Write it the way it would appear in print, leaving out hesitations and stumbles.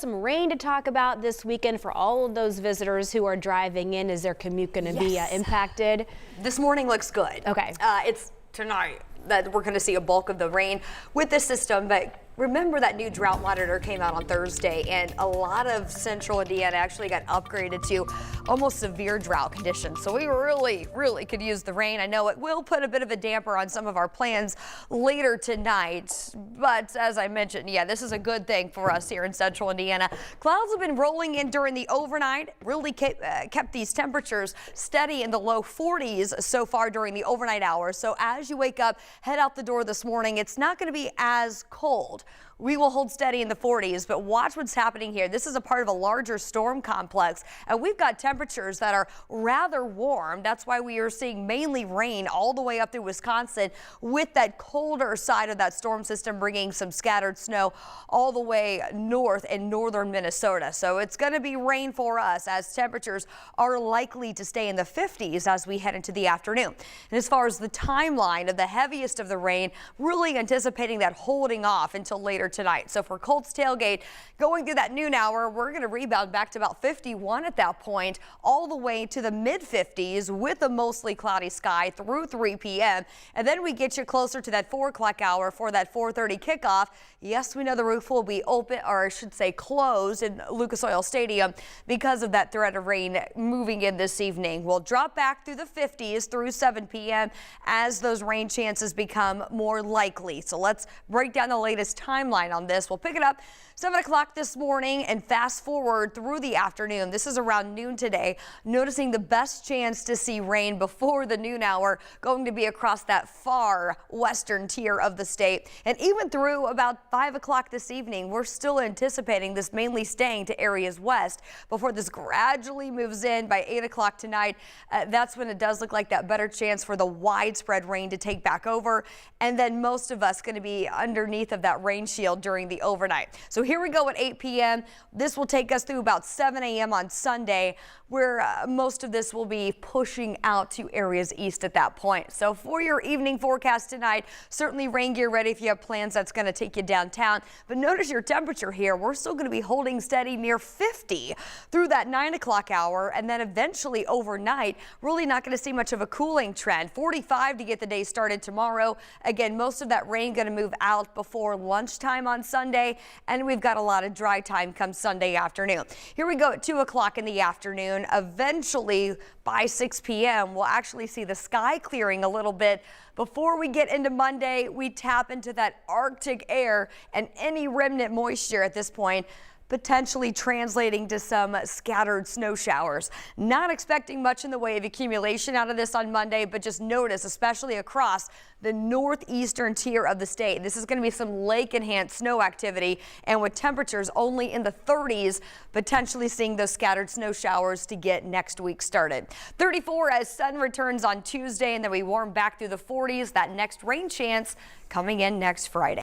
Some rain to talk about this weekend for all of those visitors who are driving in. Is their commute going to be impacted? This morning looks good. Okay. It's tonight that we're going to see a bulk of the rain with the system, but remember that new drought monitor came out on Thursday, and a lot of central Indiana actually got upgraded to almost severe drought conditions. So we really could use the rain. I know it will put a bit of a damper on some of our plans later tonight, but as I mentioned, this is a good thing for us here in central Indiana. Clouds have been rolling in during the overnight, really kept these temperatures steady in the low 40s so far during the overnight hours. So as you wake up, head out the door this morning, it's not going to be as cold. We will hold steady in the 40s, but watch what's happening here. This is a part of a larger storm complex, and we've got temperatures that are rather warm. That's why we are seeing mainly rain all the way up through Wisconsin, with that colder side of that storm system bringing some scattered snow all the way north in northern Minnesota. So it's going to be rain for us, as temperatures are likely to stay in the 50s as we head into the afternoon. And as far as the timeline of the heaviest of the rain, really anticipating that holding off until later tonight. So for Colts tailgate, going through that noon hour, we're going to rebound back to about 51 at that point, all the way to the mid 50s with a mostly cloudy sky through 3 p.m. And then we get you closer to that 4 o'clock hour for that 4:30 kickoff. Yes, we know the roof will be open, or I should say closed, in Lucas Oil Stadium because of that threat of rain moving in this evening. We'll drop back through the 50s through 7 p.m. as those rain chances become more likely. So let's break down the latest timeline on this. We'll pick it up 7 o'clock this morning and fast forward through the afternoon. This is around noon today. Noticing the best chance to see rain before the noon hour going to be across that far western tier of the state. And even through about 5 o'clock this evening, we're still anticipating this mainly staying to areas west before this gradually moves in by 8 o'clock tonight. That's when it does look like that better chance for the widespread rain to take back over. And then most of us going to be underneath of that rain shield during the overnight. So here we go at 8 p.m. This will take us through about 7 a.m. on Sunday, where most of this will be pushing out to areas east at that point. So for your evening forecast tonight, certainly rain gear ready if you have plans that's going to take you downtown. But notice your temperature here. We're still going to be holding steady near 50 through that 9 o'clock hour, and then eventually overnight, really not going to see much of a cooling trend. 45 to get the day started tomorrow. Again, most of that rain going to move out before lunchtime on Sunday, and we've got a lot of dry time come Sunday afternoon. Here we go at 2 o'clock in the afternoon. Eventually by 6 p.m. we'll actually see the sky clearing a little bit. Before we get into Monday, we tap into that Arctic air, and any remnant moisture at this point potentially translating to some scattered snow showers. Not expecting much in the way of accumulation out of this on Monday, but just notice, especially across the northeastern tier of the state, this is going to be some lake-enhanced snow activity, and with temperatures only in the 30s, potentially seeing those scattered snow showers to get next week started. 34 as sun returns on Tuesday, and then we warm back through the 40s. That next rain chance coming in next Friday.